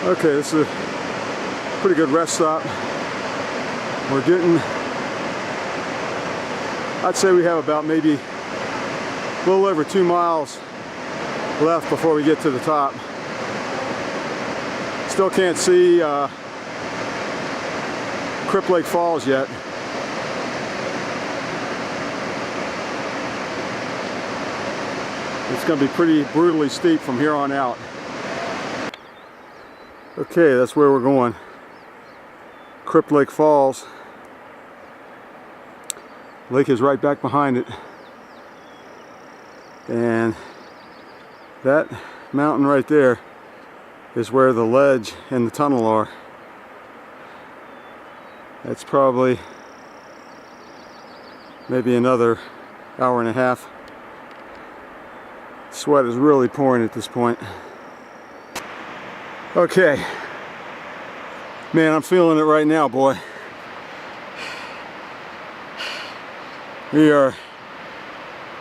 Okay, this is a pretty good rest stop. We're getting, I'd say we have about maybe a little over 2 miles left before we get to the top. Still can't see Crypt Lake Falls yet. It's going to be pretty brutally steep from here on out. Okay, that's where we're going. Crypt Lake Falls. Lake is right back behind it. And that mountain right there is where the ledge and the tunnel are. That's probably maybe another hour and a half. Sweat is really pouring at this point. Okay, man, I'm feeling it right now, boy. We are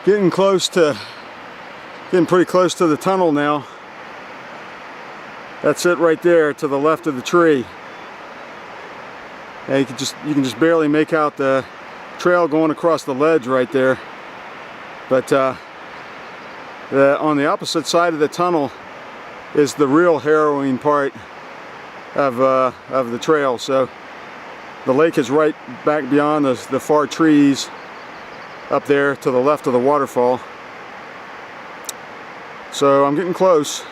getting pretty close to the tunnel now. That's it right there to the left of the tree. And you can just barely make out the trail going across the ledge right there. But on the opposite side of the tunnel is the real harrowing part of the trail. So the lake is right back beyond the far trees up there to the left of the waterfall. So I'm getting close.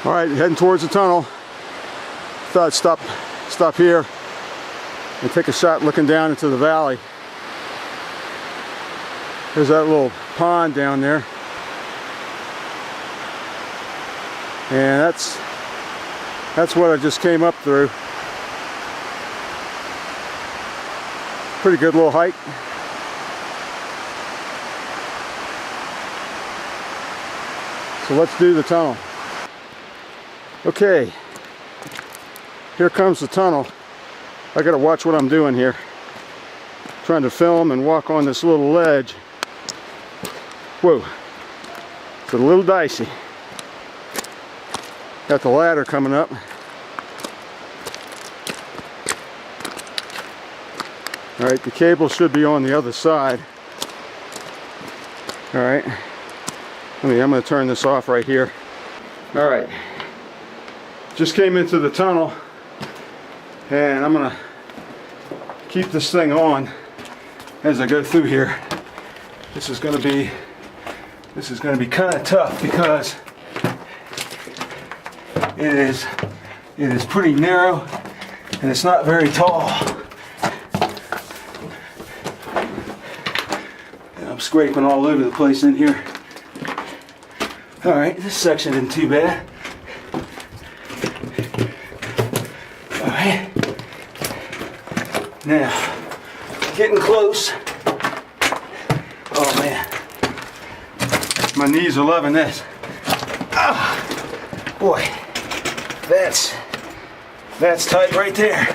All right, heading towards the tunnel. Thought I'd stop here and take a shot looking down into the valley. There's that little pond down there. And that's what I just came up through. Pretty good little hike. So let's do the tunnel. Okay, here comes the tunnel. I gotta watch what I'm doing here. Trying to film and walk on this little ledge. Whoa, it's a little dicey. Got the ladder coming up. All right, the cable should be on the other side. All right, I'm gonna turn this off right here. All right. Just came into the tunnel and I'm gonna keep this thing on as I go through here. This is gonna be kind of tough because it is pretty narrow and it's not very tall. And I'm scraping all over the place in here. All right, this section isn't too bad. Now, getting close. Oh man, my knees are loving this. Oh, boy, that's tight right there.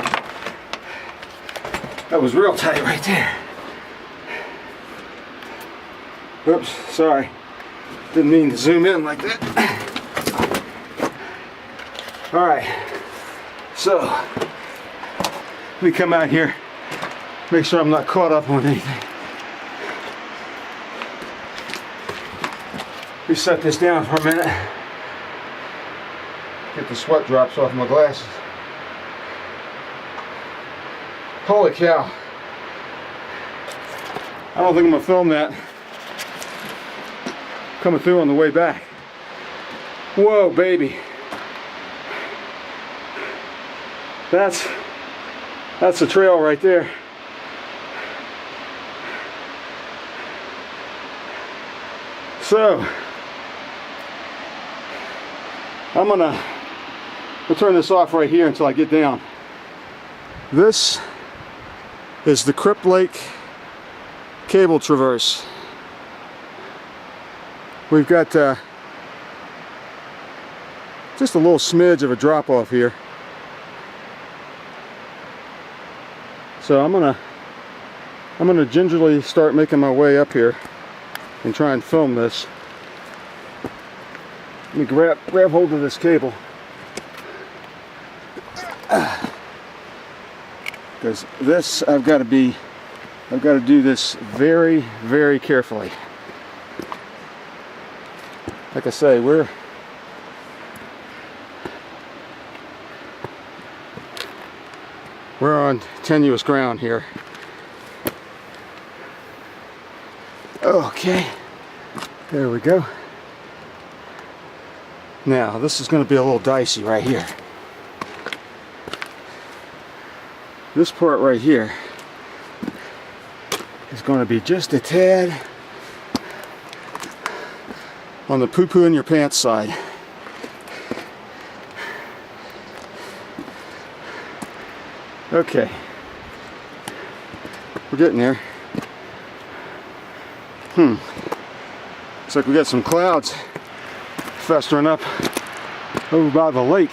That was real tight right there. Oops, sorry. Didn't mean to zoom in like that. All right, so let me come out here, make sure I'm not caught up on anything. Reset this down for a minute. Get the sweat drops off my glasses. Holy cow. I don't think I'm gonna film that coming through on the way back. Whoa, baby. That's the trail right there. So, we'll turn this off right here until I get down. This is the Crypt Lake cable traverse. We've got just a little smidge of a drop off here. So I'm gonna gingerly start making my way up here and try and film this. Let me grab hold of this cable, because this I've got to do this very, very carefully. Like I say, we're on tenuous ground here. Okay, there we go. Now this is going to be a little dicey right here. This part right here is going to be just a tad on the poo-poo in your pants side. Okay, we're getting there. Looks like we got some clouds festering up over by the lake.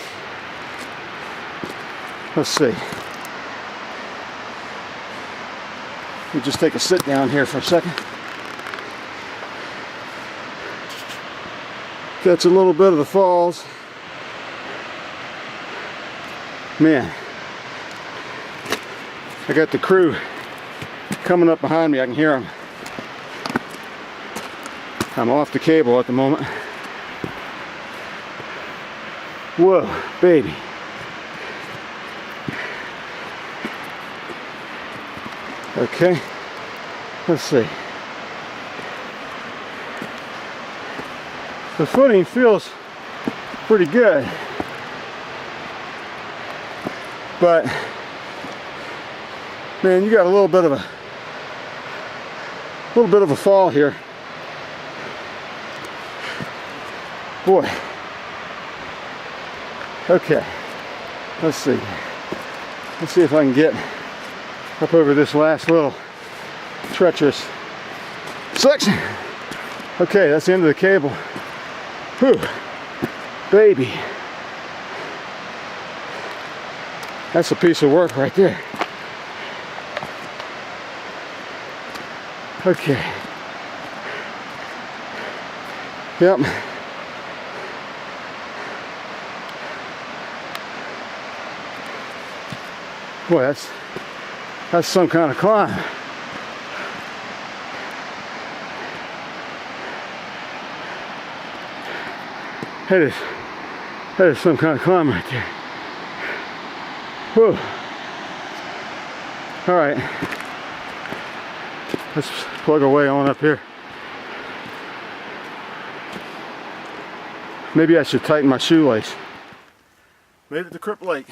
Let's see. We'll just take a sit down here for a second. Catch a little bit of the falls. Man, I got the crew coming up behind me. I can hear them. I'm off the cable at the moment. Whoa, baby. Okay, let's see. The footing feels pretty good, but man, you got a little bit of a fall here. Boy. Okay, let's see if I can get up over this last little treacherous section. Okay, that's the end of the cable. Whew, baby, that's a piece of work right there. Okay, yep. Boy, that's some kind of climb. That is some kind of climb right there. Whoa. All right, let's plug our way on up here. Maybe I should tighten my shoelace. Made it to Crypt Lake.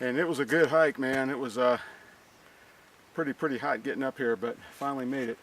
And it was a good hike, man. It was pretty hot getting up here, but finally made it.